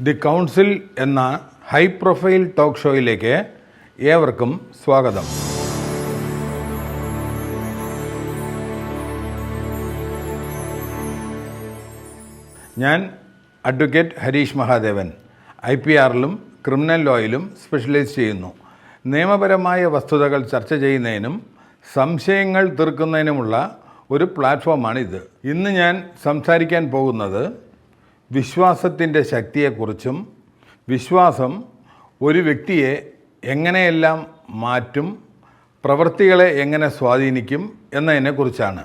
The council എന്ന high profile talk ഷോയിലേക്ക് ഏവർക്കും സ്വാഗതം. ഞാൻ അഡ്വക്കേറ്റ് ഹരീഷ് മഹാദേവൻ, IPR-ലും ക്രിമിനൽ ലോയിലും സ്പെഷ്യലൈസ് ചെയ്യുന്നു. നിയമപരമായ വസ്തുതകൾ ചർച്ച ചെയ്യുന്നതിനും സംശയങ്ങൾ തീർക്കുന്നതിനുമുള്ള ഒരു പ്ലാറ്റ്ഫോമാണിത്. ഇന്ന് ഞാൻ സംസാരിക്കാൻ പോകുന്നത് വിശ്വാസത്തിൻ്റെ ശക്തിയെക്കുറിച്ചും വിശ്വാസം ഒരു വ്യക്തിയെ എങ്ങനെയെല്ലാം മാറ്റും, പ്രവൃത്തികളെ എങ്ങനെ സ്വാധീനിക്കും എന്നതിനെക്കുറിച്ചാണ്.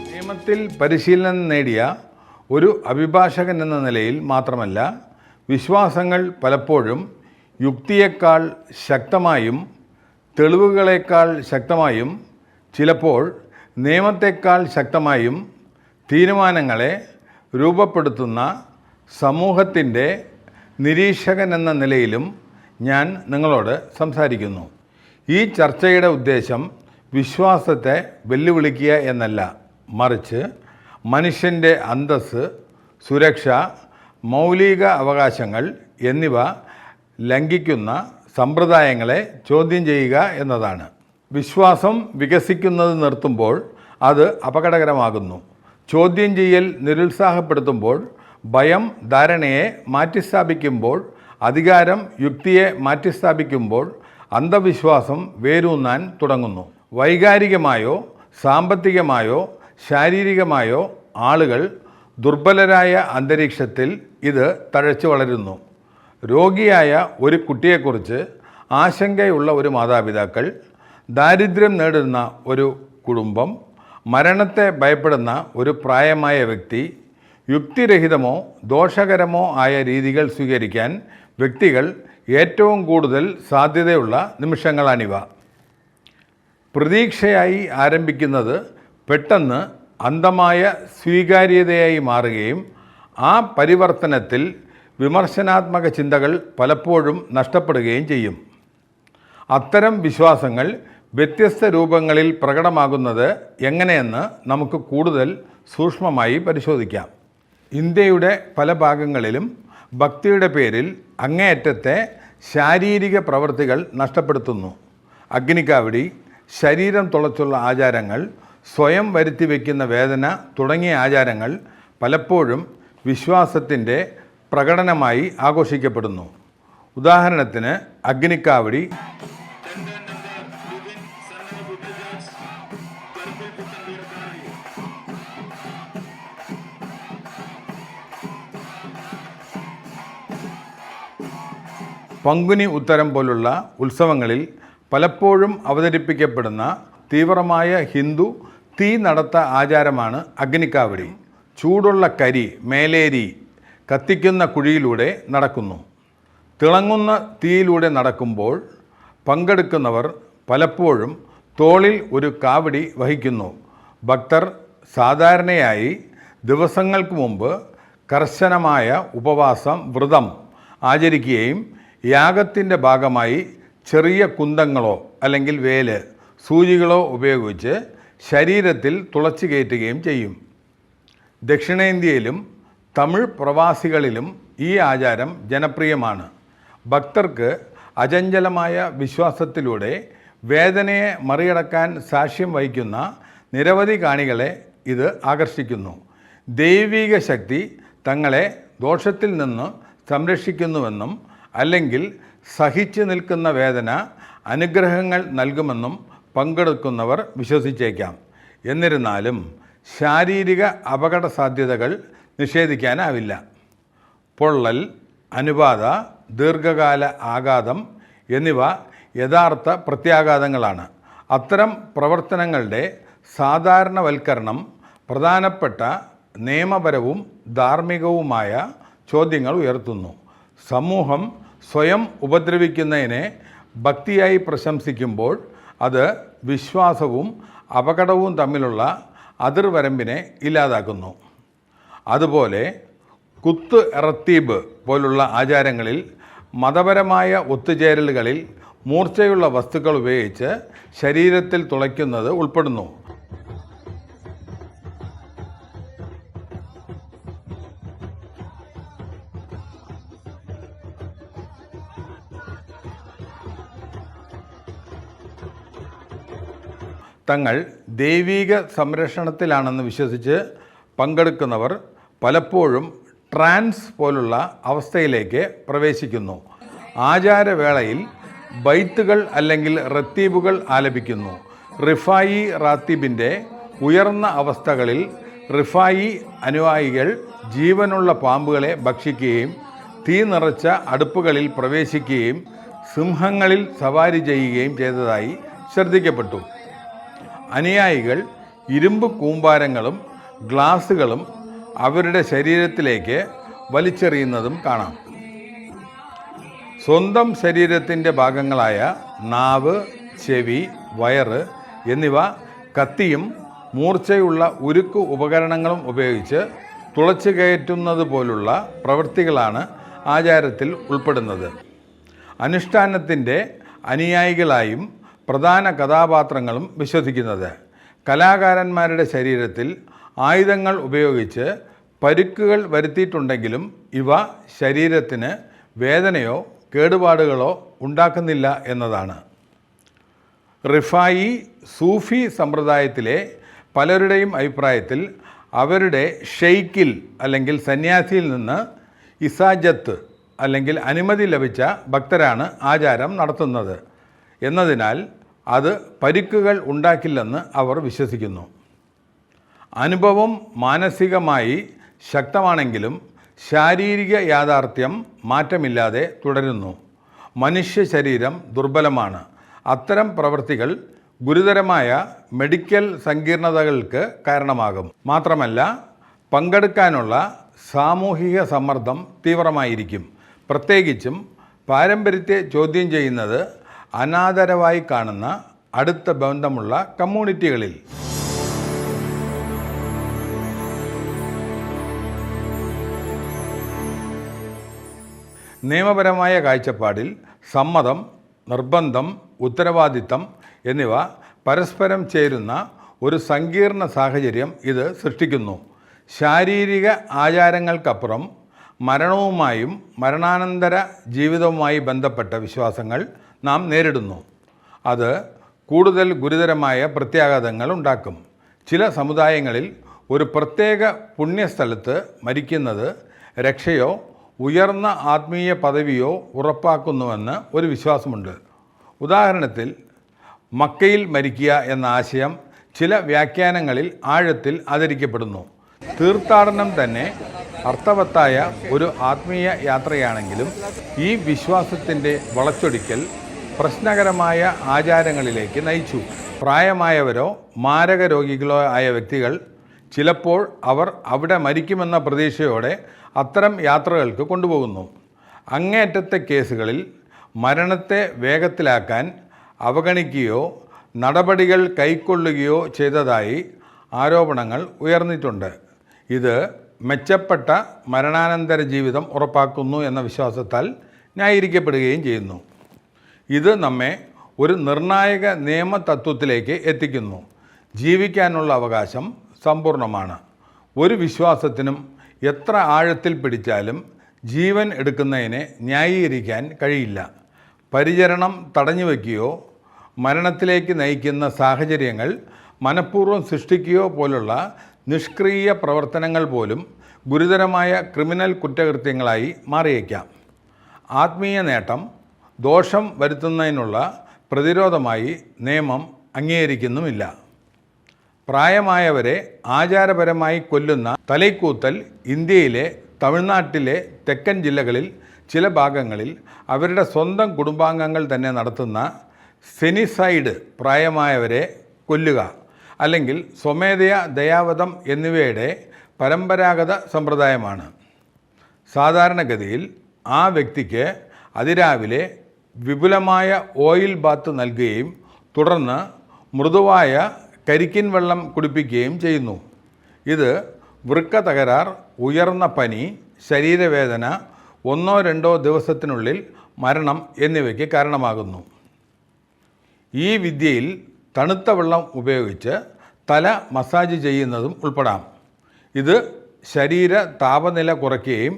നിയമത്തിൽ പരിശീലനം നേടിയ ഒരു അഭിഭാഷകൻ എന്ന നിലയിൽ മാത്രമല്ല, വിശ്വാസങ്ങൾ പലപ്പോഴും യുക്തിയേക്കാൾ ശക്തമായും തെളിവുകളേക്കാൾ ശക്തമായും ചിലപ്പോൾ നിയമത്തെക്കാൾ ശക്തമായും തീരുമാനങ്ങളെ രൂപപ്പെടുത്തുന്ന സമൂഹത്തിൻ്റെ നിരീക്ഷകൻ എന്ന നിലയിലും ഞാൻ നിങ്ങളോട് സംസാരിക്കുന്നു. ഈ ചർച്ചയുടെ ഉദ്ദേശം വിശ്വാസത്തെ വെല്ലുവിളിക്കുക എന്നല്ല, മറിച്ച് മനുഷ്യൻ്റെ അന്തസ്സ്, സുരക്ഷ, മൗലിക അവകാശങ്ങൾ എന്നിവ ലംഘിക്കുന്ന സമ്പ്രദായങ്ങളെ ചോദ്യം ചെയ്യുക എന്നതാണ്. വിശ്വാസം വികസിക്കുന്നത് നിർത്തുമ്പോൾ അത് അപകടകരമാകുന്നു. ചോദ്യം ചെയ്യൽ നിരുത്സാഹപ്പെടുത്തുമ്പോൾ, ഭയം ധാരണയെ മാറ്റിസ്ഥാപിക്കുമ്പോൾ, അധികാരം യുക്തിയെ മാറ്റിസ്ഥാപിക്കുമ്പോൾ അന്ധവിശ്വാസം വേരൂന്നാൻ തുടങ്ങുന്നു. വൈകാരികമായോ സാമ്പത്തികമായോ ശാരീരികമായോ ആളുകൾ ദുർബലരായ അന്തരീക്ഷത്തിൽ ഇത് തഴച്ചു വളരുന്നു. രോഗിയായ ഒരു കുട്ടിയെക്കുറിച്ച് ആശങ്കയുള്ള ഒരു മാതാപിതാക്കൾ, ദാരിദ്ര്യം നേടുന്ന ഒരു കുടുംബം, മരണത്തെ ഭയപ്പെടുന്ന ഒരു പ്രായമായ വ്യക്തി, യുക്തിരഹിതമോ ദോഷകരമോ ആയ രീതികൾ സ്വീകരിക്കാൻ വ്യക്തികൾ ഏറ്റവും കൂടുതൽ സാധ്യതയുള്ള നിമിഷങ്ങളാണിവ. പ്രതീക്ഷയായി ആരംഭിക്കുന്നത് പെട്ടെന്ന് അന്ധമായ സ്വീകാര്യതയായി മാറുകയും ആ പരിവർത്തനത്തിൽ വിമർശനാത്മക ചിന്തകൾ പലപ്പോഴും നഷ്ടപ്പെടുകയും ചെയ്യും. അത്തരം വിശ്വാസങ്ങൾ വ്യത്യസ്ത രൂപങ്ങളിൽ പ്രകടമാകുന്നത് എങ്ങനെയെന്ന് നമുക്ക് കൂടുതൽ സൂക്ഷ്മമായി പരിശോധിക്കാം. ഇന്ത്യയുടെ പല ഭാഗങ്ങളിലും ഭക്തിയുടെ പേരിൽ അങ്ങേയറ്റത്തെ ശാരീരിക പ്രവൃത്തികൾ നഷ്ടപ്പെടുത്തുന്നു. അഗ്നിക്കാവടി, ശരീരം തുളച്ചുള്ള ആചാരങ്ങൾ, സ്വയം വരുത്തി വയ്ക്കുന്ന വേദന തുടങ്ങിയ ആചാരങ്ങൾ പലപ്പോഴും വിശ്വാസത്തിൻ്റെ പ്രകടനമായി ആഘോഷിക്കപ്പെടുന്നു. ഉദാഹരണത്തിന് അഗ്നിക്കാവടി പങ്കുനി ഉത്തരം പോലുള്ള ഉത്സവങ്ങളിൽ പലപ്പോഴും അവതരിപ്പിക്കപ്പെടുന്ന തീവ്രമായ ഹിന്ദു തീ നടത്ത ആചാരമാണ് അഗ്നിക്കാവടി. ചൂടുള്ള കരി മേലേരി കത്തിക്കുന്ന കുഴിയിലൂടെ നടക്കുന്നു. തിളങ്ങുന്ന തീയിലൂടെ നടക്കുമ്പോൾ പങ്കെടുക്കുന്നവർ പലപ്പോഴും തോളിൽ ഒരു കാവടി വഹിക്കുന്നു. ഭക്തർ സാധാരണയായി ദിവസങ്ങൾക്ക് മുമ്പ് കർശനമായ ഉപവാസം, വ്രതം ആചരിക്കുകയും യാഗത്തിൻ്റെ ഭാഗമായി ചെറിയ കുന്തങ്ങളോ അല്ലെങ്കിൽ വേല്, സൂചികളോ ഉപയോഗിച്ച് ശരീരത്തിൽ തുളച്ചു കയറ്റുകയും ചെയ്യും. ദക്ഷിണേന്ത്യയിലും തമിഴ് പ്രവാസികളിലും ഈ ആചാരം ജനപ്രിയമാണ്. ഭക്തർക്ക് അചഞ്ചലമായ വിശ്വാസത്തിലൂടെ വേദനയെ മറികടക്കാൻ സാക്ഷ്യം വഹിക്കുന്ന നിരവധി കാണികളെ ഇത് ആകർഷിക്കുന്നു. ദൈവിക ശക്തി തങ്ങളെ ദോഷത്തിൽ നിന്ന് സംരക്ഷിക്കുന്നുവെന്നും അല്ലെങ്കിൽ സഹിച്ചു നിൽക്കുന്ന വേദന അനുഗ്രഹങ്ങൾ നൽകുമെന്നും പങ്കെടുക്കുന്നവർ വിശ്വസിച്ചേക്കാം. എന്നിരുന്നാലും ശാരീരിക അപകട സാധ്യതകൾ നിഷേധിക്കാനാവില്ല. പൊള്ളൽ, അണുബാധ, ദീർഘകാല ആഘാതം എന്നിവ യഥാർത്ഥ പ്രത്യാഘാതങ്ങളാണ്. അത്തരം പ്രവർത്തനങ്ങളുടെ സാധാരണവൽക്കരണം പ്രധാനപ്പെട്ട നിയമപരവും ധാർമ്മികവുമായ ചോദ്യങ്ങൾ ഉയർത്തുന്നു. സമൂഹം സ്വയം ഉപദ്രവിക്കുന്നതിനെ ഭക്തിയായി പ്രശംസിക്കുമ്പോൾ അത് വിശ്വാസവും അപകടവും തമ്മിലുള്ള അതിർവരമ്പിനെ ഇല്ലാതാക്കുന്നു. അതുപോലെ കുത്ത് എറത്തീബ് പോലുള്ള ആചാരങ്ങളിൽ മതപരമായ ഒത്തുചേരലുകളിൽ മൂർച്ചയുള്ള വസ്തുക്കൾ ഉപയോഗിച്ച് ശരീരത്തിൽ തുളയ്ക്കുന്നത് ഉൾപ്പെടുന്നു. തങ്ങൾ ദൈവീക സംരക്ഷണത്തിലാണെന്ന് വിശ്വസിച്ച് പങ്കെടുക്കുന്നവർ പലപ്പോഴും ട്രാൻസ് പോലുള്ള അവസ്ഥയിലേക്ക് പ്രവേശിക്കുന്നു. ആചാരവേളയിൽ ബൈത്തുകൾ അല്ലെങ്കിൽ റത്തീബുകൾ ആലപിക്കുന്നു. റിഫായി റാത്തീബിൻ്റെ ഉയർന്ന അവസ്ഥകളിൽ റിഫായി അനുയായികൾ ജീവനുള്ള പാമ്പുകളെ ഭക്ഷിക്കുകയും തീ നിറച്ച അടുപ്പുകളിൽ പ്രവേശിക്കുകയും സിംഹങ്ങളിൽ സവാരി ചെയ്യുകയും ചെയ്തതായി ശ്രദ്ധിക്കപ്പെട്ടു. അനുയായികൾ ഇരുമ്പ് കൂമ്പാരങ്ങളും ഗ്ലാസുകളും അവരുടെ ശരീരത്തിലേക്ക് വലിച്ചെറിയുന്നതും കാണാം. സ്വന്തം ശരീരത്തിൻ്റെ ഭാഗങ്ങളായ നാവ്, ചെവി, വയറ് എന്നിവ കത്തിയും മൂർച്ചയുള്ള ഉരുക്ക് ഉപകരണങ്ങളും ഉപയോഗിച്ച് തുളച്ചു കയറ്റുന്നത് പോലുള്ള പ്രവൃത്തികളാണ് ആചാരത്തിൽ ഉൾപ്പെടുന്നത്. അനുഷ്ഠാനത്തിൻ്റെ അനുയായികളായും പ്രധാന കഥാപാത്രങ്ങളും വിശ്വസിക്കുന്നത്. കലാകാരന്മാരുടെ ശരീരത്തിൽ ആയുധങ്ങൾ ഉപയോഗിച്ച് പരുക്കുകൾ വരുത്തിയിട്ടുണ്ടെങ്കിലും ഇവ ശരീരത്തിന് വേദനയോ കേടുപാടുകളോ ഉണ്ടാക്കുന്നില്ല എന്നതാണ്. റിഫായി സൂഫി സമ്പ്രദായത്തിലെ പലരുടെയും അഭിപ്രായത്തിൽ അവരുടെ ഷെയ്ക്കിൽ അല്ലെങ്കിൽ സന്യാസിയിൽ നിന്ന് ഇസാജത്ത് അല്ലെങ്കിൽ അനുമതി ലഭിച്ച ഭക്തരാണ് ആചാരം നടത്തുന്നത് എന്നതിനാൽ അത് പരിക്കുകൾ ഉണ്ടാക്കില്ലെന്ന് അവർ വിശ്വസിക്കുന്നു. അനുഭവം മാനസികമായി ശക്തമാണെങ്കിലും ശാരീരിക യാഥാർത്ഥ്യം മാറ്റമില്ലാതെ തുടരുന്നു. മനുഷ്യ ശരീരം ദുർബലമാണ്. അത്തരം പ്രവൃത്തികൾ ഗുരുതരമായ മെഡിക്കൽ സങ്കീർണതകൾക്ക് കാരണമാകും. മാത്രമല്ല, പങ്കെടുക്കാനുള്ള സാമൂഹിക സമ്മർദ്ദം തീവ്രമായിരിക്കും. പ്രത്യേകിച്ചും പാരമ്പര്യത്തെ ചോദ്യം ചെയ്യുന്നത് അനാദരവായി കാണുന്ന അടുത്ത ബന്ധമുള്ള കമ്മ്യൂണിറ്റികളിൽ. നിയമപരമായ കാഴ്ചപ്പാടിൽ സമ്മതം, നിർബന്ധം, ഉത്തരവാദിത്തം എന്നിവ പരസ്പരം ചേരുന്ന ഒരു സങ്കീർണ സാഹചര്യം ഇത് സൃഷ്ടിക്കുന്നു. ശാരീരിക ആചാരങ്ങൾക്കപ്പുറം മരണവുമായും മരണാനന്തര ജീവിതവുമായി ബന്ധപ്പെട്ട വിശ്വാസങ്ങൾ നാം നേരിടുന്നു. അത് കൂടുതൽ ഗുരുതരമായ പ്രത്യാഘാതങ്ങൾ ഉണ്ടാക്കും. ചില സമുദായങ്ങളിൽ ഒരു പ്രത്യേക പുണ്യസ്ഥലത്ത് മരിക്കുന്നത് രക്ഷയോ ഉയർന്ന ആത്മീയ പദവിയോ ഉറപ്പാക്കുന്നുവെന്ന് ഒരു വിശ്വാസമുണ്ട്. ഉദാഹരണത്തിൽ, മക്കയിൽ മരിക്കുക എന്ന ആശയം ചില വ്യാഖ്യാനങ്ങളിൽ ആഴത്തിൽ ആദരിക്കപ്പെടുന്നു. തീർത്ഥാടനം തന്നെ അർത്ഥവത്തായ ഒരു ആത്മീയ യാത്രയാണെങ്കിലും ഈ വിശ്വാസത്തിൻ്റെ വളച്ചൊടിക്കൽ പ്രശ്നകരമായ ആചാരങ്ങളിലേക്ക് നയിച്ചു. പ്രായമായവരോ മാരക രോഗികളോ ആയ വ്യക്തികൾ ചിലപ്പോൾ അവർ അവിടെ മരിക്കുമെന്ന പ്രതീക്ഷയോടെ അത്തരം യാത്രകൾക്ക് കൊണ്ടുപോകുന്നു. അങ്ങേയറ്റത്തെ കേസുകളിൽ മരണത്തെ വേഗത്തിലാക്കാൻ അവഗണിക്കുകയോ നടപടികൾ കൈക്കൊള്ളുകയോ ചെയ്തതായി ആരോപണങ്ങൾ ഉയർന്നിട്ടുണ്ട്. ഇത് മെച്ചപ്പെട്ട മരണാനന്തര ജീവിതം ഉറപ്പാക്കുന്നു എന്ന വിശ്വാസത്താൽ ന്യായീകരിക്കപ്പെടുകയും ചെയ്യുന്നു. ഇത് നമ്മെ ഒരു നിർണായക നിയമതത്വത്തിലേക്ക് എത്തിക്കുന്നു. ജീവിക്കാനുള്ള അവകാശം സമ്പൂർണ്ണമാണ്. ഒരു വിശ്വാസത്തിനും എത്ര ആഴത്തിൽ പിടിച്ചാലും ജീവൻ എടുക്കുന്നതിനെ ന്യായീകരിക്കാൻ കഴിയില്ല. പരിചരണം തടഞ്ഞുവെക്കുകയോ മരണത്തിലേക്ക് നയിക്കുന്ന സാഹചര്യങ്ങൾ മനഃപൂർവ്വം സൃഷ്ടിക്കുകയോ പോലുള്ള നിഷ്ക്രിയ പ്രവർത്തനങ്ങൾ പോലും ഗുരുതരമായ ക്രിമിനൽ കുറ്റകൃത്യങ്ങളായി മാറിയേക്കാം. ആത്മീയ നേട്ടം ദോഷം വരുത്തുന്നതിനുള്ള പ്രതിരോധമായി നിയമം അംഗീകരിക്കുന്നുമില്ല. പ്രായമായവരെ ആചാരപരമായി കൊല്ലുന്ന തലൈക്കൂത്തൽ ഇന്ത്യയിലെ തമിഴ്നാട്ടിലെ തെക്കൻ ജില്ലകളിൽ ചില ഭാഗങ്ങളിൽ അവരുടെ സ്വന്തം കുടുംബാംഗങ്ങൾ തന്നെ നടത്തുന്ന സെനിസൈഡ്, പ്രായമായവരെ കൊല്ലുക അല്ലെങ്കിൽ സ്വമേധയാ ദയാവധം എന്നിവയുടെ പരമ്പരാഗത സമ്പ്രദായമാണ്. സാധാരണഗതിയിൽ ആ വ്യക്തിക്ക് അതിരാവിലെ വിപുലമായ ഓയിൽ ബാത്ത് നൽകുകയും തുടർന്ന് മൃദുവായ കരിക്കിൻ വെള്ളം കുടിപ്പിക്കുകയും ചെയ്യുന്നു. ഇത് വൃക്ക തകരാർ, ഉയർന്ന പനി, ശരീരവേദന, 1-2 ദിവസത്തിനുള്ളിൽ മരണം എന്നിവയ്ക്ക് കാരണമാകുന്നു. ഈ വിദ്യയിൽ തണുത്ത വെള്ളം ഉപയോഗിച്ച് തല മസാജ് ചെയ്യുന്നതും ഉൾപ്പെടാം. ഇത് ശരീര താപനില കുറയ്ക്കുകയും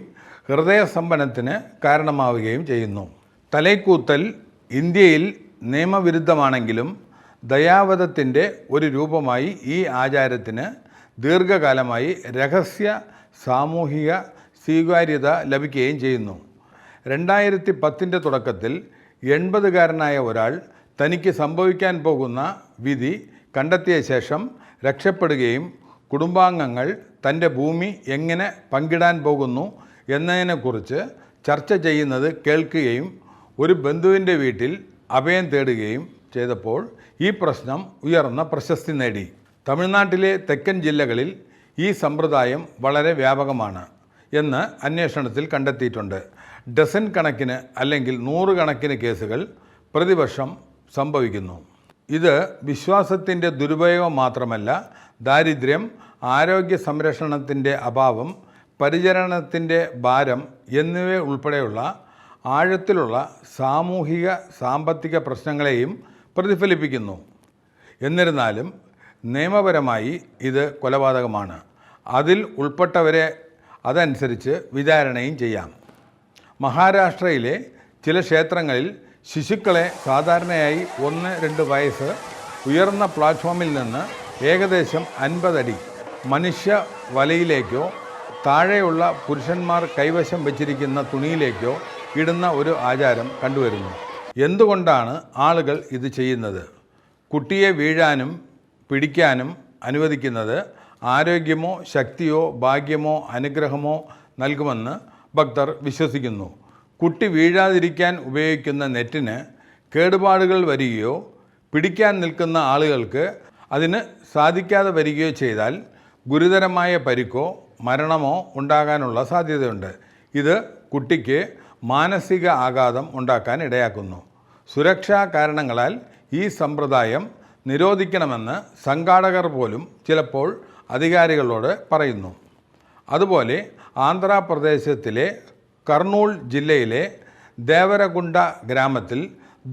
ഹൃദയസ്തംഭനത്തിന് കാരണമാവുകയും ചെയ്യുന്നു. തലൈക്കൂത്തൽ ഇന്ത്യയിൽ നിയമവിരുദ്ധമാണെങ്കിലും ദയാവധത്തിൻ്റെ ഒരു രൂപമായി ഈ ആചാരത്തിന് ദീർഘകാലമായി രഹസ്യ സാമൂഹിക സ്വീകാര്യത ലഭിക്കുകയും ചെയ്യുന്നു. 2010 തുടക്കത്തിൽ 80കാരനായ ഒരാൾ തനിക്ക് സംഭവിക്കാൻ പോകുന്ന വിധി കണ്ടെത്തിയ ശേഷം രക്ഷപ്പെടുകയും കുടുംബാംഗങ്ങൾ തൻ്റെ ഭൂമി എങ്ങനെ പങ്കിടാൻ പോകുന്നു എന്നതിനെക്കുറിച്ച് ചർച്ച ചെയ്യുന്നത് കേൾക്കുകയും ഒരു ബന്ധുവിൻ്റെ വീട്ടിൽ അഭയം തേടുകയും ചെയ്തപ്പോൾ ഈ പ്രശ്നം ഉയർന്ന പ്രശസ്തി നേടി. തമിഴ്നാട്ടിലെ തെക്കൻ ജില്ലകളിൽ ഈ സമ്പ്രദായം വളരെ വ്യാപകമാണ് എന്ന് അന്വേഷണത്തിൽ കണ്ടെത്തിയിട്ടുണ്ട്. ഡസൻ കണക്കിന് അല്ലെങ്കിൽ 100 കണക്കിന് കേസുകൾ പ്രതിവർഷം സംഭവിക്കുന്നു. ഇത് വിശ്വാസത്തിൻ്റെ ദുരുപയോഗം മാത്രമല്ല, ദാരിദ്ര്യം, ആരോഗ്യ സംരക്ഷണത്തിൻ്റെ അഭാവം, പരിചരണത്തിൻ്റെ ഭാരം എന്നിവ ഉൾപ്പെടെയുള്ള ആഴത്തിലുള്ള സാമൂഹിക സാമ്പത്തിക പ്രശ്നങ്ങളെയും പ്രതിഫലിപ്പിക്കുന്നു. എന്നിരുന്നാലും നിയമപരമായി ഇത് കൊലപാതകമാണ്. അതിൽ ഉൾപ്പെട്ടവരെ അതനുസരിച്ച് വിചാരണയും ചെയ്യാം. മഹാരാഷ്ട്രയിലെ ചില ക്ഷേത്രങ്ങളിൽ ശിശുക്കളെ സാധാരണയായി 1-2 വയസ്സ് ഉയർന്ന പ്ലാറ്റ്ഫോമിൽ നിന്ന് ഏകദേശം 50 അടി മനുഷ്യ വലയിലേക്കോ താഴെയുള്ള പുരുഷന്മാർ കൈവശം വച്ചിരിക്കുന്ന തുണിയിലേക്കോ ഇടുന്ന ഒരു ആചാരം കണ്ടുവരുന്നു. എന്തുകൊണ്ടാണ് ആളുകൾ ഇത് ചെയ്യുന്നത്? കുട്ടിയെ വീഴാനും പിടിക്കാനും അനുവദിക്കുന്നത് ആരോഗ്യമോ ശക്തിയോ ഭാഗ്യമോ അനുഗ്രഹമോ നൽകുമെന്ന് ഭക്തർ വിശ്വസിക്കുന്നു. കുട്ടി വീഴാതിരിക്കാൻ ഉപയോഗിക്കുന്ന നെറ്റിന് കേടുപാടുകൾ വരികയോ പിടിക്കാൻ നിൽക്കുന്ന ആളുകൾക്ക് അതിന് സാധിക്കാതെ വരികയോ ചെയ്താൽ ഗുരുതരമായ പരിക്കോ മരണമോ ഉണ്ടാകാനുള്ള സാധ്യതയുണ്ട്. ഇത് കുട്ടിക്ക് മാനസിക ആഘാതം ഉണ്ടാക്കാൻ ഇടയാക്കുന്നു. സുരക്ഷാ കാരണങ്ങളാൽ ഈ സമ്പ്രദായം നിരോധിക്കണമെന്ന് സംഘാടകർ പോലും ചിലപ്പോൾ അധികാരികളോട് പറയുന്നു. അതുപോലെ ആന്ധ്രാപ്രദേശത്തിലെ കർണൂൽ ജില്ലയിലെ ദേവരകുണ്ട ഗ്രാമത്തിൽ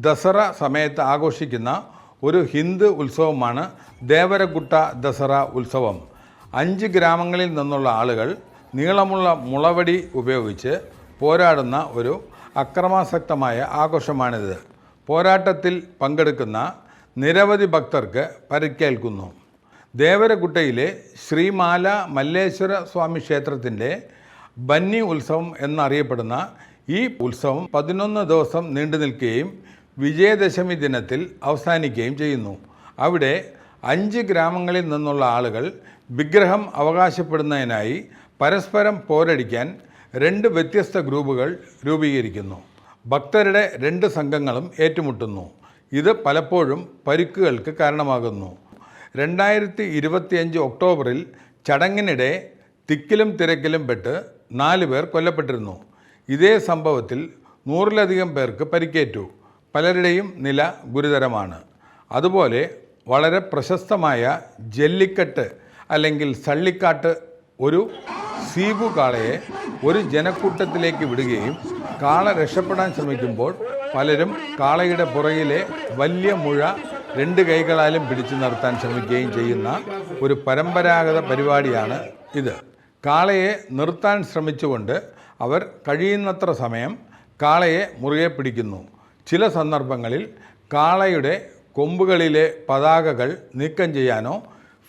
ദസറ സമയത്ത് ആഘോഷിക്കുന്ന ഒരു ഹിന്ദു ഉത്സവമാണ് ദേവരകുട്ട ദസറ ഉത്സവം. 5 ഗ്രാമങ്ങളിൽ നിന്നുള്ള ആളുകൾ നീളമുള്ള മുളവടി ഉപയോഗിച്ച് പോരാടുന്ന ഒരു അക്രമാസക്തമായ ആഘോഷമാണിത്. പോരാട്ടത്തിൽ പങ്കെടുക്കുന്ന നിരവധി ഭക്തർക്ക് പരിക്കേൽക്കുന്നു. ദേവരകുട്ടയിലെ ശ്രീമാല മല്ലേശ്വര സ്വാമി ക്ഷേത്രത്തിൻ്റെ ബന്നി ഉത്സവം എന്നറിയപ്പെടുന്ന ഈ ഉത്സവം 11 ദിവസം നീണ്ടു നിൽക്കുകയും വിജയദശമി ദിനത്തിൽ അവസാനിക്കുകയും ചെയ്യുന്നു. അവിടെ 5 ഗ്രാമങ്ങളിൽ നിന്നുള്ള ആളുകൾ വിഗ്രഹം അവകാശപ്പെടുന്നതിനായി പരസ്പരം പോരടിക്കാൻ 2 വ്യത്യസ്ത ഗ്രൂപ്പുകൾ രൂപീകരിക്കുന്നു. ഭക്തരുടെ 2 സംഘങ്ങളും ഏറ്റുമുട്ടുന്നു. ഇത് പലപ്പോഴും പരിക്കുകൾക്ക് കാരണമാകുന്നു. 2025 ഒക്ടോബറിൽ ചടങ്ങിനിടെ തിക്കിലും തിരക്കിലും പെട്ട് 4 പേർ കൊല്ലപ്പെട്ടിരുന്നു. ഇതേ സംഭവത്തിൽ 100-ലധികം പേർക്ക് പരിക്കേറ്റു. പലരുടെയും നില ഗുരുതരമാണ്. അതുപോലെ വളരെ പ്രശസ്തമായ ജല്ലിക്കെട്ട് അല്ലെങ്കിൽ സള്ളിക്കാട്ട് ഒരു സീബു കാളയെ ഒരു ജനക്കൂട്ടത്തിലേക്ക് വിടുകയും കാള രക്ഷപ്പെടാൻ ശ്രമിക്കുമ്പോൾ പലരും കാളയുടെ പുറകിലെ വലിയ മുഴ 2 കൈകളാലും പിടിച്ചു നിർത്താൻ ശ്രമിക്കുകയും ചെയ്യുന്ന ഒരു പരമ്പരാഗത പരിപാടിയാണ് ഇത്. കാളയെ നിർത്താൻ ശ്രമിച്ചുകൊണ്ട് അവർ കഴിയുന്നത്ര സമയം കാളയെ മുറുകെ പിടിക്കുന്നു. ചില സന്ദർഭങ്ങളിൽ കാളയുടെ കൊമ്പുകളിലെ പതാകകൾ നീക്കം ചെയ്യാനോ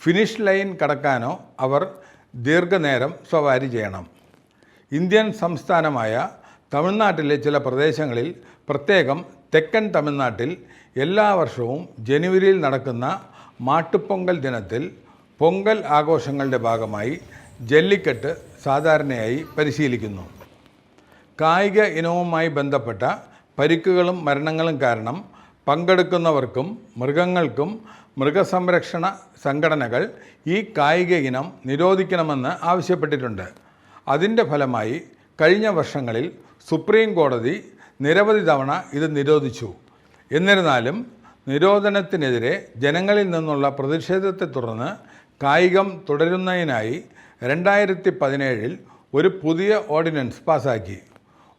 ഫിനിഷ് ലൈൻ കടക്കാനോ അവർ ദീർഘനേരം സവാരി ചെയ്യണം. ഇന്ത്യൻ സംസ്ഥാനമായ തമിഴ്നാട്ടിലെ ചില പ്രദേശങ്ങളിൽ, പ്രത്യേകം തെക്കൻ തമിഴ്നാട്ടിൽ എല്ലാ വർഷവും ജനുവരിയിൽ നടക്കുന്ന മാട്ടുപ്പൊങ്കൽ ദിനത്തിൽ പൊങ്കൽ ആഘോഷങ്ങളുടെ ഭാഗമായി ജല്ലിക്കെട്ട് സാധാരണയായി പരിശീലിക്കുന്നു. കായിക ഇനവുമായി ബന്ധപ്പെട്ട പരിക്കുകളും മരണങ്ങളും കാരണം പങ്കെടുക്കുന്നവർക്കും മൃഗങ്ങൾക്കും മൃഗസംരക്ഷണ സംഘടനകൾ ഈ കായിക ഇനം നിരോധിക്കണമെന്ന് ആവശ്യപ്പെട്ടിട്ടുണ്ട്. അതിൻ്റെ ഫലമായി കഴിഞ്ഞ വർഷങ്ങളിൽ സുപ്രീം കോടതി നിരവധി തവണ ഇത് നിരോധിച്ചു. എന്നിരുന്നാലും നിരോധനത്തിനെതിരെ ജനങ്ങളിൽ നിന്നുള്ള പ്രതിഷേധത്തെ തുടർന്ന് കായികം തുടരുന്നതിനായി 2017 ഒരു പുതിയ ഓർഡിനൻസ് പാസാക്കി.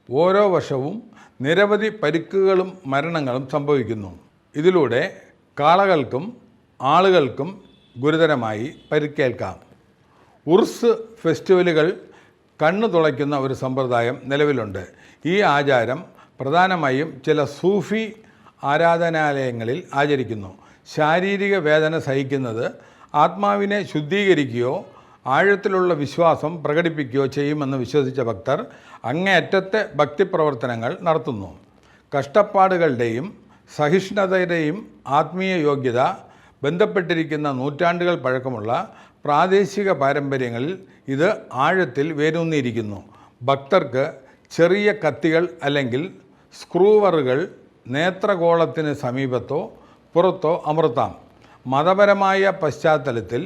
ഓരോ വർഷവും നിരവധി പരിക്കുകളും മരണങ്ങളും സംഭവിക്കുന്നു. ഇതിലൂടെ കാളകൾക്കും ആളുകൾക്കും ഗുരുതരമായി പരിക്കേൽക്കാം. ഉർസ് ഫെസ്റ്റിവലുകൾ കണ്ണു തുളയ്ക്കുന്ന ഒരു സമ്പ്രദായം നിലവിലുണ്ട്. ഈ ആചാരം പ്രധാനമായും ചില സൂഫി ആരാധനാലയങ്ങളിൽ ആചരിക്കുന്നു. ശാരീരിക വേദന സഹിക്കുന്നത് ആത്മാവിനെ ശുദ്ധീകരിക്കുകയോ ആഴത്തിലുള്ള വിശ്വാസം പ്രകടിപ്പിക്കുകയോ ചെയ്യുമെന്ന് വിശ്വസിച്ച ഭക്തർ അങ്ങേയറ്റത്തെ ഭക്തിപ്രവർത്തനങ്ങൾ നടത്തുന്നു. കഷ്ടപ്പാടുകളുടെയും സഹിഷ്ണുതയുടെയും ആത്മീയ യോഗ്യത ബന്ധപ്പെട്ടിരിക്കുന്ന നൂറ്റാണ്ടുകൾ പഴക്കമുള്ള പ്രാദേശിക പാരമ്പര്യങ്ങളിൽ ഇത് ആഴത്തിൽ വേരൂന്നിയിരിക്കുന്നു. ഭക്തർക്ക് ചെറിയ കത്തികൾ അല്ലെങ്കിൽ സ്ക്രൂവറുകൾ നേത്രഗോളത്തിന് സമീപത്തോ പുറത്തോ അമർത്താം. മതപരമായ പശ്ചാത്തലത്തിൽ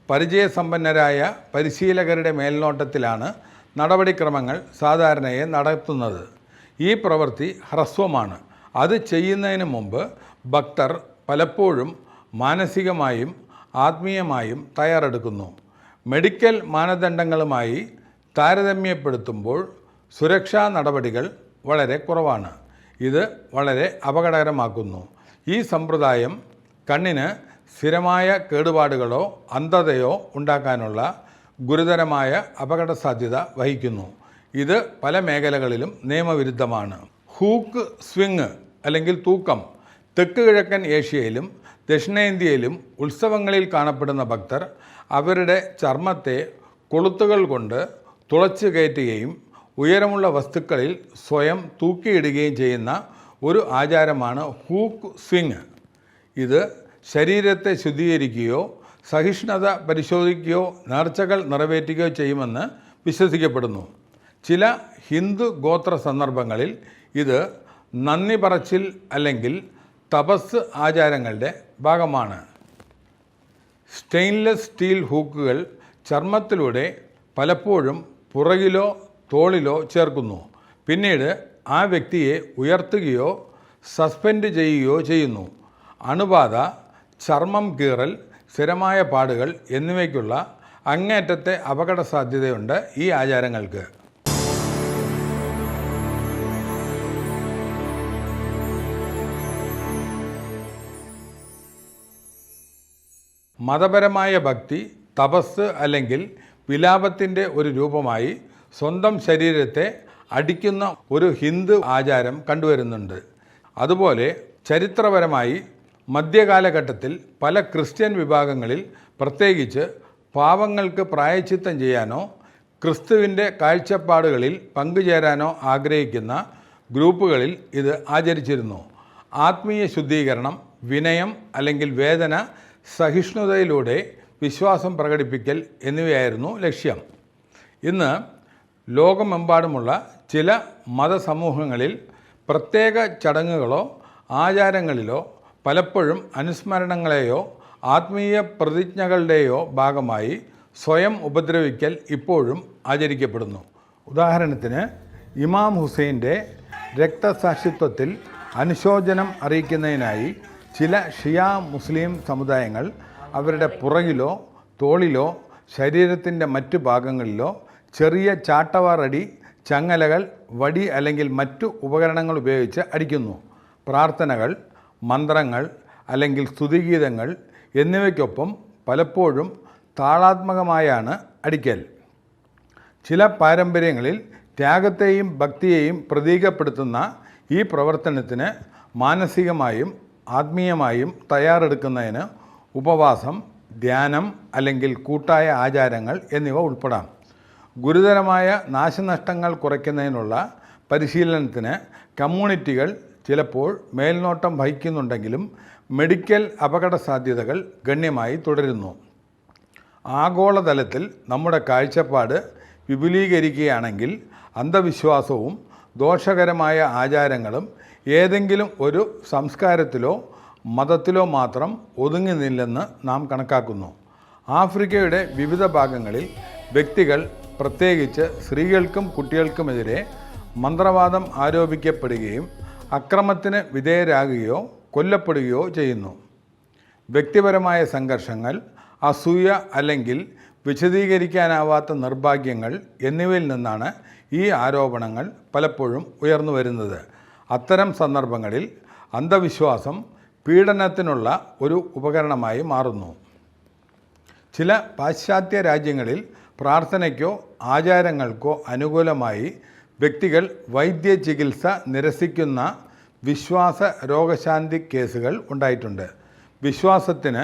പരിചയസമ്പന്നരായ പരിശീലകരുടെ മേൽനോട്ടത്തിലാണ് നടപടിക്രമങ്ങൾ സാധാരണയായി നടത്തുന്നത്. ഈ പ്രവൃത്തി ഹ്രസ്വമാണ്. അത് ചെയ്യുന്നതിന് മുമ്പ് ഭക്തർ പലപ്പോഴും മാനസികമായും ആത്മീയമായും തയ്യാറെടുക്കുന്നു. മെഡിക്കൽ മാനദണ്ഡങ്ങളുമായി താരതമ്യപ്പെടുത്തുമ്പോൾ സുരക്ഷാ നടപടികൾ വളരെ കുറവാണ്. ഇത് വളരെ അപകടകരമാക്കുന്നു. ഈ സമ്പ്രദായം കണ്ണിന് സ്ഥിരമായ കേടുപാടുകളോ അന്ധതയോ ഉണ്ടാക്കാനുള്ള ഗുരുതരമായ അപകട സാധ്യത വഹിക്കുന്നു. ഇത് പല മേഖലകളിലും നിയമവിരുദ്ധമാണ്. ഹൂക്ക് സ്വിങ് അല്ലെങ്കിൽ തൂക്കം തെക്ക് കിഴക്കൻ ഏഷ്യയിലും ദക്ഷിണേന്ത്യയിലും ഉത്സവങ്ങളിൽ കാണപ്പെടുന്ന ഭക്തർ അവരുടെ ചർമ്മത്തെ കൊളുത്തുകൾ കൊണ്ട് തുളച്ചു കയറ്റുകയും ഉയരമുള്ള വസ്തുക്കളിൽ സ്വയം തൂക്കിയിടുകയും ചെയ്യുന്ന ഒരു ആചാരമാണ് ഹൂക്ക് സ്വിങ്. ഇത് ശരീരത്തെ ശുദ്ധീകരിക്കുകയോ സഹിഷ്ണുത പരിശോധിക്കുകയോ നേർച്ചകൾ നിറവേറ്റുകയോ ചെയ്യുമെന്ന് വിശ്വസിക്കപ്പെടുന്നു. ചില ഹിന്ദു ഗോത്ര സന്ദർഭങ്ങളിൽ ഇത് നന്ദി പറച്ചിൽ അല്ലെങ്കിൽ തപസ് ആചാരങ്ങളുടെ ഭാഗമാണ്. സ്റ്റെയിൻലെസ് സ്റ്റീൽ ഹൂക്കുകൾ ചർമ്മത്തിലൂടെ പലപ്പോഴും പുറകിലോ തോളിലോ ചേർക്കുന്നു. പിന്നീട് ആ വ്യക്തിയെ ഉയർത്തുകയോ സസ്പെൻഡ് ചെയ്യുകയോ ചെയ്യുന്നു. അണുബാധ, ചർമ്മം കീറൽ, സ്ഥിരമായ പാടുകൾ എന്നിവയ്ക്കുള്ള അങ്ങേയറ്റത്തെ അപകട സാധ്യതയുണ്ട് ഈ ആചാരങ്ങൾക്ക്. മതപരമായ ഭക്തി, തപസ് അല്ലെങ്കിൽ വിലാപത്തിൻ്റെ ഒരു രൂപമായി സ്വന്തം ശരീരത്തെ അടിക്കുന്ന ഒരു ഹിന്ദു ആചാരം കണ്ടുവരുന്നുണ്ട്. അതുപോലെ ചരിത്രപരമായി മധ്യകാലഘട്ടത്തിൽ പല ക്രിസ്ത്യൻ വിഭാഗങ്ങളിൽ, പ്രത്യേകിച്ച് പാവങ്ങൾക്ക് പ്രായശ്ചിത്തം ചെയ്യാനോ ക്രിസ്തുവിൻ്റെ കാഴ്ചപ്പാടുകളിൽ പങ്കുചേരാനോ ആഗ്രഹിക്കുന്ന ഗ്രൂപ്പുകളിൽ ഇത് ആചരിച്ചിരുന്നു. ആത്മീയ ശുദ്ധീകരണം, വിനയം അല്ലെങ്കിൽ വേദന സഹിഷ്ണുതയിലൂടെ വിശ്വാസം പ്രകടിപ്പിക്കൽ എന്നിവയായിരുന്നു ലക്ഷ്യം. ഇന്ന് ലോകമെമ്പാടുമുള്ള ചില മതസമൂഹങ്ങളിൽ പ്രത്യേക ചടങ്ങുകളോ ആചാരങ്ങളിലോ പലപ്പോഴും അനുസ്മരണങ്ങളെയോ ആത്മീയ പ്രതിജ്ഞകളുടെയോ ഭാഗമായി സ്വയം ഉപദ്രവിക്കൽ ഇപ്പോഴും ആചരിക്കപ്പെടുന്നു. ഉദാഹരണത്തിന്, ഇമാം ഹുസൈൻ്റെ രക്തസാക്ഷിത്വത്തിൽ അനുശോചനം അറിയിക്കുന്നതിനായി ചില ഷിയ മുസ്ലിം സമുദായങ്ങൾ അവരുടെ പുറകിലോ തോളിലോ ശരീരത്തിൻ്റെ മറ്റു ഭാഗങ്ങളിലോ ചെറിയ ചാട്ടവാറടി, ചങ്ങലകൾ, വടി അല്ലെങ്കിൽ മറ്റു ഉപകരണങ്ങൾ ഉപയോഗിച്ച് അടിക്കുന്നു. പ്രാർത്ഥനകൾ, മന്ത്രങ്ങൾ അല്ലെങ്കിൽ സ്തുതിഗീതങ്ങൾ എന്നിവയ്ക്കൊപ്പം പലപ്പോഴും താളാത്മകമായാണ് അടിക്കൽ. ചില പാരമ്പര്യങ്ങളിൽ ത്യാഗത്തെയും ഭക്തിയെയും പ്രതീകപ്പെടുത്തുന്ന ഈ പ്രവർത്തനത്തിന് മാനസികമായും ആത്മീയമായും തയ്യാറെടുക്കുന്നതിന് ഉപവാസം, ധ്യാനം അല്ലെങ്കിൽ കൂട്ടായ ആചാരങ്ങൾ എന്നിവ ഉൾപ്പെടാം. ഗുരുതരമായ നാശനഷ്ടങ്ങൾ കുറയ്ക്കുന്നതിനുള്ള പരിശീലനത്തിന് കമ്മ്യൂണിറ്റികൾ ചിലപ്പോൾ മേൽനോട്ടം വഹിക്കുന്നുണ്ടെങ്കിലും മെഡിക്കൽ അപകട സാധ്യതകൾ ഗണ്യമായി തുടരുന്നു. ആഗോളതലത്തിൽ നമ്മുടെ കാഴ്ചപ്പാട് വിപുലീകരിക്കുകയാണെങ്കിൽ അന്ധവിശ്വാസവും ദോഷകരമായ ആചാരങ്ങളും ഏതെങ്കിലും ഒരു സംസ്കാരത്തിലോ മതത്തിലോ മാത്രം ഒതുങ്ങുന്നില്ലെന്ന് നാം കണക്കാക്കുന്നു. ആഫ്രിക്കയുടെ വിവിധ ഭാഗങ്ങളിൽ വ്യക്തികൾ, പ്രത്യേകിച്ച് സ്ത്രീകൾക്കും കുട്ടികൾക്കുമെതിരെ മന്ത്രവാദം ആരോപിക്കപ്പെടുകയും അക്രമത്തിന് വിധേയരാകുകയോ കൊല്ലപ്പെടുകയോ ചെയ്യുന്നു. വ്യക്തിപരമായ സംഘർഷങ്ങൾ, അസൂയ അല്ലെങ്കിൽ വിശദീകരിക്കാനാവാത്ത നിർഭാഗ്യങ്ങൾ എന്നിവയിൽ നിന്നാണ് ഈ ആരോപണങ്ങൾ പലപ്പോഴും ഉയർന്നു വരുന്നത്. അത്തരം സന്ദർഭങ്ങളിൽ അന്ധവിശ്വാസം പീഡനത്തിനുള്ള ഒരു ഉപകരണമായി മാറുന്നു. ചില പാശ്ചാത്യ രാജ്യങ്ങളിൽ പ്രാർത്ഥനയ്ക്കോ ആചാരങ്ങൾക്കോ അനുകൂലമായി വ്യക്തികൾ വൈദ്യ ചികിത്സ നിരസിക്കുന്ന വിശ്വാസ രോഗശാന്തി കേസുകൾ ഉണ്ടായിട്ടുണ്ട്. വിശ്വാസത്തിന്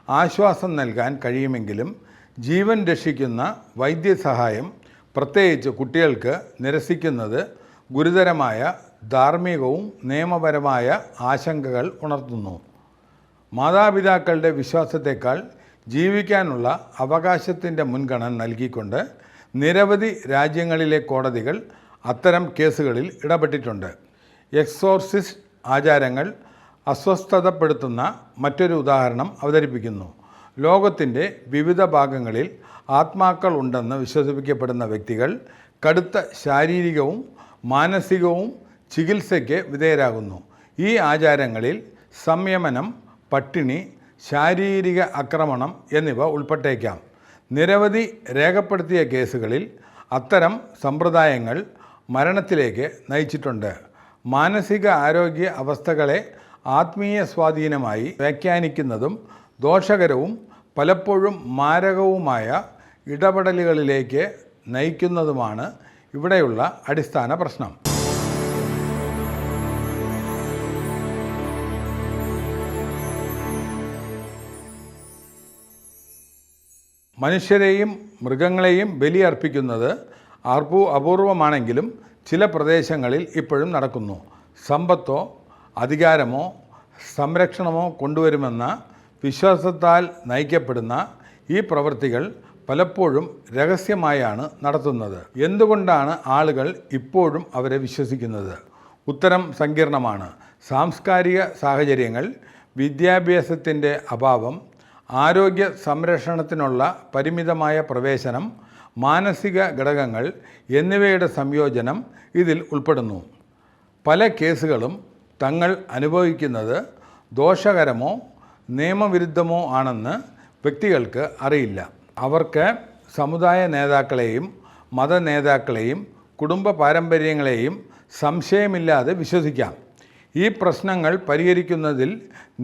ആശ്വാസം നൽകാൻ കഴിയുമെങ്കിലും ജീവൻ രക്ഷിക്കുന്ന വൈദ്യസഹായം, പ്രത്യേകിച്ച് കുട്ടികൾക്ക്, നിരസിക്കുന്നത് ഗുരുതരമായ ധാർമ്മികവും നിയമപരമായ ആശങ്കകൾ ഉണർത്തുന്നു. മാതാപിതാക്കളുടെ വിശ്വാസത്തേക്കാൾ ജീവിക്കാനുള്ള അവകാശത്തിൻ്റെ മുൻഗണന നൽകിക്കൊണ്ട് നിരവധി രാജ്യങ്ങളിലെ കോടതികൾ അത്തരം കേസുകളിൽ ഇടപെട്ടിട്ടുണ്ട്. എക്സോർസിസ്റ്റ് ആചാരങ്ങൾ അസ്വസ്ഥതപ്പെടുത്തുന്ന മറ്റൊരു ഉദാഹരണം അവതരിപ്പിക്കുന്നു. ലോകത്തിൻ്റെ വിവിധ ഭാഗങ്ങളിൽ ആത്മാക്കൾ ഉണ്ടെന്ന് വിശ്വസിക്കപ്പെടുന്ന വ്യക്തികൾ കടുത്ത ശാരീരികവും മാനസികവും ചികിത്സയ്ക്ക് വിധേയരാകുന്നു. ഈ ആചാരങ്ങളിൽ സംയമനം, പട്ടിണി, ശാരീരിക ആക്രമണം എന്നിവ ഉൾപ്പെട്ടേക്കാം. നിരവധി രേഖപ്പെടുത്തിയ കേസുകളിൽ അത്തരം സമ്പ്രദായങ്ങൾ മരണത്തിലേക്ക് നയിച്ചിട്ടുണ്ട്. മാനസിക ആരോഗ്യ അവസ്ഥകളെ ആത്മീയ സ്വാധീനമായി വ്യാഖ്യാനിക്കുന്നതും ദോഷകരവും പലപ്പോഴും മാരകവുമായ ഇടപെടലുകളിലേക്ക് നയിക്കുന്നതുമാണ് ഇവിടെയുള്ള അടിസ്ഥാന പ്രശ്നം. മനുഷ്യരെയും മൃഗങ്ങളെയും ബലിയർപ്പിക്കുന്നത് അപൂർവമാണെങ്കിലും ചില പ്രദേശങ്ങളിൽ ഇപ്പോഴും നടക്കുന്നു. സമ്പത്തോ അധികാരമോ സംരക്ഷണമോ കൊണ്ടുവരുമെന്ന വിശ്വാസത്താൽ നയിക്കപ്പെടുന്ന ഈ പ്രവൃത്തികൾ പലപ്പോഴും രഹസ്യമായാണ് നടത്തുന്നത്. എന്തുകൊണ്ടാണ് ആളുകൾ ഇപ്പോഴും അവരെ വിശ്വസിക്കുന്നത്? ഉത്തരം സങ്കീർണമാണ്. സാംസ്കാരിക സാഹചര്യങ്ങൾ, വിദ്യാഭ്യാസത്തിൻ്റെ അഭാവം, ആരോഗ്യ സംരക്ഷണത്തിനുള്ള പരിമിതമായ പ്രവേശനം, മാനസിക ഘടകങ്ങൾ എന്നിവയുടെ സംയോജനം ഇതിൽ ഉൾപ്പെടുന്നു. പല കേസുകളും തങ്ങൾ അനുഭവിക്കുന്നത് ദോഷകരമോ നിയമവിരുദ്ധമോ ആണെന്ന് വ്യക്തികൾക്ക് അറിയില്ല. അവർക്ക് സമുദായ നേതാക്കളെയും മത നേതാക്കളെയും കുടുംബ പാരമ്പര്യങ്ങളെയും സംശയമില്ലാതെ വിശ്വസിക്കാം. ഈ പ്രശ്നങ്ങൾ പരിഹരിക്കുന്നതിൽ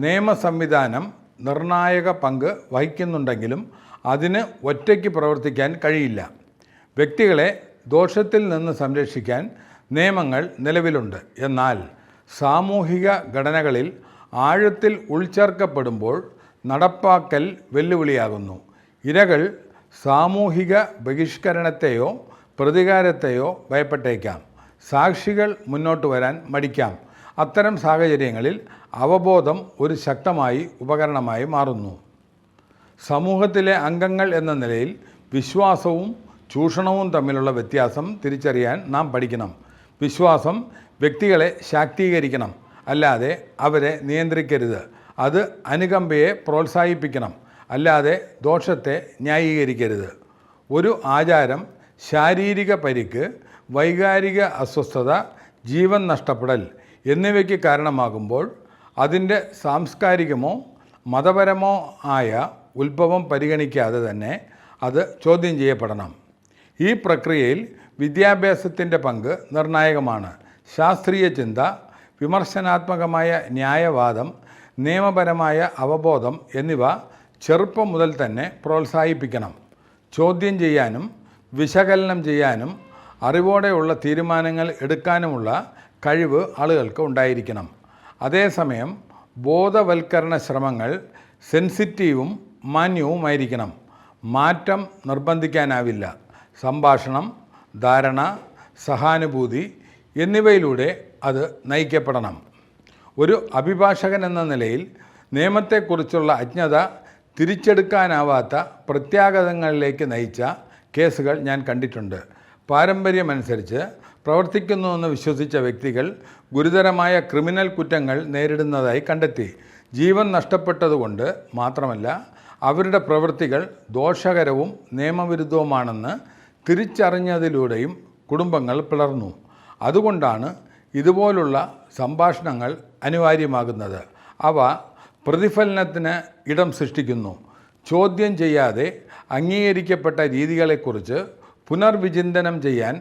നിയമ സംവിധാനം നിർണായക പങ്ക് വഹിക്കുന്നുണ്ടെങ്കിലും അതിന് ഒറ്റയ്ക്ക് പ്രവർത്തിക്കാൻ കഴിയില്ല. വ്യക്തികളെ ദോഷത്തിൽ നിന്ന് സംരക്ഷിക്കാൻ നിയമങ്ങൾ നിലവിലുണ്ട്. എന്നാൽ സാമൂഹിക ഘടനകളിൽ ആഴത്തിൽ ഉൾച്ചേർക്കപ്പെടുമ്പോൾ നടപ്പാക്കൽ വെല്ലുവിളിയാകുന്നു. ഇരകൾ സാമൂഹിക ബഹിഷ്കരണത്തെയോ പ്രതികാരത്തെയോ ഭയപ്പെട്ടേക്കാം. സാക്ഷികൾ മുന്നോട്ട് വരാൻ മടിക്കാം. അത്തരം സാഹചര്യങ്ങളിൽ അവബോധം ഒരു ശക്തമായി ഉപകരണമായി മാറുന്നു. സമൂഹത്തിലെ അംഗങ്ങൾ എന്ന നിലയിൽ വിശ്വാസവും ചൂഷണവും തമ്മിലുള്ള വ്യത്യാസം തിരിച്ചറിയാൻ നാം പഠിക്കണം. വിശ്വാസം വ്യക്തികളെ ശാക്തീകരിക്കണം, അല്ലാതെ അവരെ നിയന്ത്രിക്കരുത്. അത് അനുകമ്പയെ പ്രോത്സാഹിപ്പിക്കണം, അല്ലാതെ ദോഷത്തെ ന്യായീകരിക്കരുത്. ഒരു ആചാരം ശാരീരിക പരിക്ക്, വൈകാരിക അസ്വസ്ഥത, ജീവൻ നഷ്ടപ്പെടൽ എന്നിവയ്ക്ക് കാരണമാകുമ്പോൾ അതിൻ്റെ സാംസ്കാരികമോ മതപരമോ ആയ ഉത്ഭവം പരിഗണിക്കാതെ തന്നെ അത് ചോദ്യം ചെയ്യപ്പെടണം. ഈ പ്രക്രിയയിൽ വിദ്യാഭ്യാസത്തിൻ്റെ പങ്ക് നിർണായകമാണ്. ശാസ്ത്രീയ ചിന്ത, വിമർശനാത്മകമായ ന്യായവാദം, നിയമപരമായ അവബോധം എന്നിവ ചെറുപ്പം മുതൽ തന്നെ പ്രോത്സാഹിപ്പിക്കണം. ചോദ്യം ചെയ്യാനും വിശകലനം ചെയ്യാനും അറിവോടെയുള്ള തീരുമാനങ്ങൾ എടുക്കാനുമുള്ള കഴിവ് ആളുകൾക്ക് ഉണ്ടായിരിക്കണം. അതേസമയം ബോധവൽക്കരണ ശ്രമങ്ങൾ സെൻസിറ്റീവും മാന്യവുമായിരിക്കണം. മാറ്റം നിർബന്ധിക്കാനാവില്ല. സംഭാഷണം, ധാരണ, സഹാനുഭൂതി എന്നിവയിലൂടെ അത് നയിക്കപ്പെടണം. ഒരു അഭിഭാഷകൻ എന്ന നിലയിൽ നിയമത്തെക്കുറിച്ചുള്ള അജ്ഞത തിരിച്ചെടുക്കാനാവാത്ത പ്രത്യാഘാതങ്ങളിലേക്ക് നയിച്ച കേസുകൾ ഞാൻ കണ്ടിട്ടുണ്ട്. പാരമ്പര്യമനുസരിച്ച് പ്രവർത്തിക്കുന്നുവെന്ന് വിശ്വസിച്ച വ്യക്തികൾ ഗുരുതരമായ ക്രിമിനൽ കുറ്റങ്ങൾ നേരിടുന്നതായി കണ്ടെത്തി. ജീവൻ നഷ്ടപ്പെട്ടതുകൊണ്ട് മാത്രമല്ല, അവരുടെ പ്രവൃത്തികൾ ദോഷകരവും നിയമവിരുദ്ധവുമാണെന്ന് തിരിച്ചറിഞ്ഞതിലൂടെയും കുടുംബങ്ങൾ പിളർന്നു. അതുകൊണ്ടാണ് ഇതുപോലുള്ള സംഭാഷണങ്ങൾ അനിവാര്യമാകുന്നത്. അവ പ്രതിഫലനത്തിന് ഇടം സൃഷ്ടിക്കുന്നു. ചോദ്യം ചെയ്യാതെ അംഗീകരിക്കപ്പെട്ട രീതികളെക്കുറിച്ച് പുനർവിചിന്തനം ചെയ്യാൻ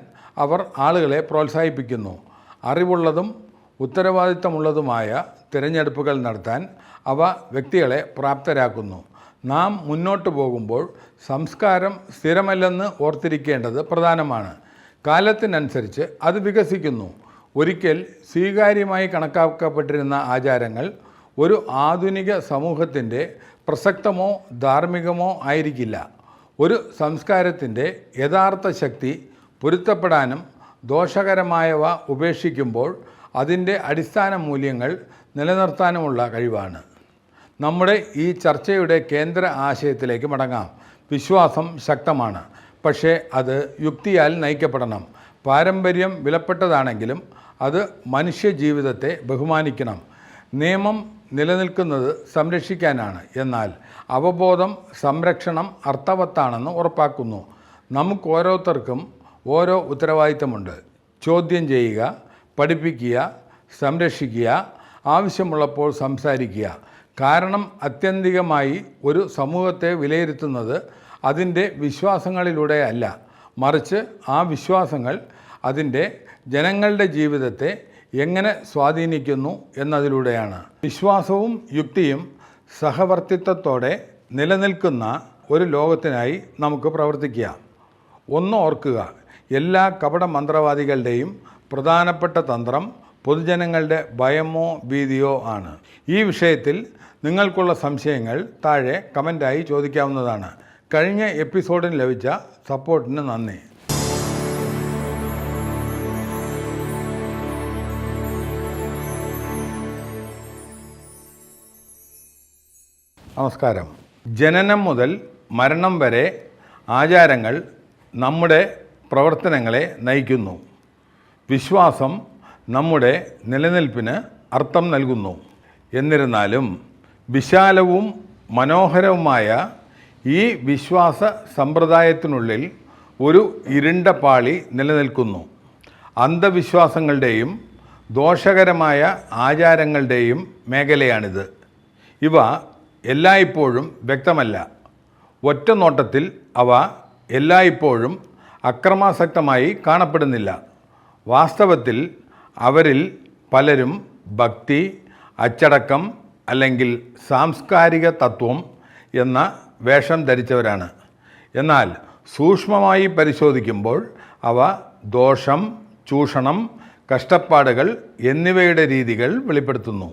അവർ ആളുകളെ പ്രോത്സാഹിപ്പിക്കുന്നു. അറിവുള്ളതും ഉത്തരവാദിത്തമുള്ളതുമായ തിരഞ്ഞെടുപ്പുകൾ നടത്താൻ അവ വ്യക്തികളെ പ്രാപ്തരാക്കുന്നു. നാം മുന്നോട്ട് പോകുമ്പോൾ സംസ്കാരം സ്ഥിരമല്ലെന്ന് ഓർത്തിരിക്കേണ്ടത് പ്രധാനമാണ്. കാലത്തിനനുസരിച്ച് അത് വികസിക്കുന്നു. ഒരിക്കൽ സ്വീകാര്യമായി കണക്കാക്കപ്പെട്ടിരുന്ന ആചാരങ്ങൾ ഒരു ആധുനിക സമൂഹത്തിൻ്റെ പ്രസക്തമോ ധാർമ്മികമോ ആയിരിക്കില്ല. ഒരു സംസ്കാരത്തിൻ്റെ യഥാർത്ഥ ശക്തി പൊരുത്തപ്പെടാനും ദോഷകരമായവ ഉപേക്ഷിക്കുമ്പോൾ അതിൻ്റെ അടിസ്ഥാന മൂല്യങ്ങൾ നിലനിർത്താനുമുള്ള കഴിവാണ്. നമ്മുടെ ഈ ചർച്ചയുടെ കേന്ദ്ര ആശയത്തിലേക്ക് മടങ്ങാം. വിശ്വാസം ശക്തമാണ്, പക്ഷേ അത് യുക്തിയാൽ നയിക്കപ്പെടണം. പാരമ്പര്യം വിലപ്പെട്ടതാണെങ്കിലും അത് മനുഷ്യജീവിതത്തെ ബഹുമാനിക്കണം. നിയമം നിലനിൽക്കുന്നത് സംരക്ഷിക്കാനാണ്, എന്നാൽ അവബോധം സംരക്ഷണം അർത്ഥവത്താണെന്ന് ഉറപ്പാക്കുന്നു. നമുക്ക് ഓരോരുത്തർക്കും ഓരോ ഉത്തരവാദിത്തമുണ്ട്. ചോദ്യം ചെയ്യുക, പഠിപ്പിക്കുക, സംരക്ഷിക്കുക, ആവശ്യമുള്ളപ്പോൾ സംസാരിക്കുക. കാരണം ആത്യന്തികമായി ഒരു സമൂഹത്തെ വിലയിരുത്തുന്നത് അതിൻ്റെ വിശ്വാസങ്ങളിലൂടെ അല്ല, മറിച്ച് ആ വിശ്വാസങ്ങൾ അതിൻ്റെ ജനങ്ങളുടെ ജീവിതത്തെ എങ്ങനെ സ്വാധീനിക്കുന്നു എന്നതിലൂടെയാണ്. വിശ്വാസവും യുക്തിയും സഹവർത്തിത്വത്തോടെ നിലനിൽക്കുന്ന ഒരു ലോകത്തിനായി നമുക്ക് പ്രവർത്തിക്കുക. ഒന്ന് ഓർക്കുക, എല്ലാ കപട മന്ത്രവാദികളുടെയും പ്രധാനപ്പെട്ട തന്ത്രം പൊതുജനങ്ങളുടെ ഭയമോ ഭീതിയോ ആണ്. ഈ വിഷയത്തിൽ നിങ്ങൾക്കുള്ള സംശയങ്ങൾ താഴെ കമൻ്റായി ചോദിക്കാവുന്നതാണ്. കഴിഞ്ഞ എപ്പിസോഡിന് ലഭിച്ച സപ്പോർട്ടിന് നന്ദി. നമസ്കാരം. ജനനം മുതൽ മരണം വരെ ആചാരങ്ങൾ നമ്മുടെ പ്രവർത്തനങ്ങളെ നയിക്കുന്നു. വിശ്വാസം നമ്മുടെ നിലനിൽപ്പിന് അർത്ഥം നൽകുന്നു. എന്നിരുന്നാലും വിശാലവും മനോഹരവുമായ ഈ വിശ്വാസ സമ്പ്രദായത്തിനുള്ളിൽ ഒരു ഇരുണ്ട പാളി നിലനിൽക്കുന്നു. അന്ധവിശ്വാസങ്ങളുടെയും ദോഷകരമായ ആചാരങ്ങളുടെയും മേഖലയാണിത്. ഇവ എല്ലായ്പ്പോഴും വ്യക്തമല്ല. ഒറ്റ നോട്ടത്തിൽ അവ എല്ലായ്പ്പോഴും അക്രമാസക്തമായി കാണപ്പെടുന്നില്ല. വാസ്തവത്തിൽ അവരിൽ പലരും ഭക്തി, അച്ചടക്കം അല്ലെങ്കിൽ സാംസ്കാരിക തത്വം എന്ന വേഷം ധരിച്ചവരാണ്. എന്നാൽ സൂക്ഷ്മമായി പരിശോധിക്കുമ്പോൾ അവ ദോഷം, ചൂഷണം, കഷ്ടപ്പാടുകൾ എന്നിവയുടെ രീതികൾ വെളിപ്പെടുത്തുന്നു.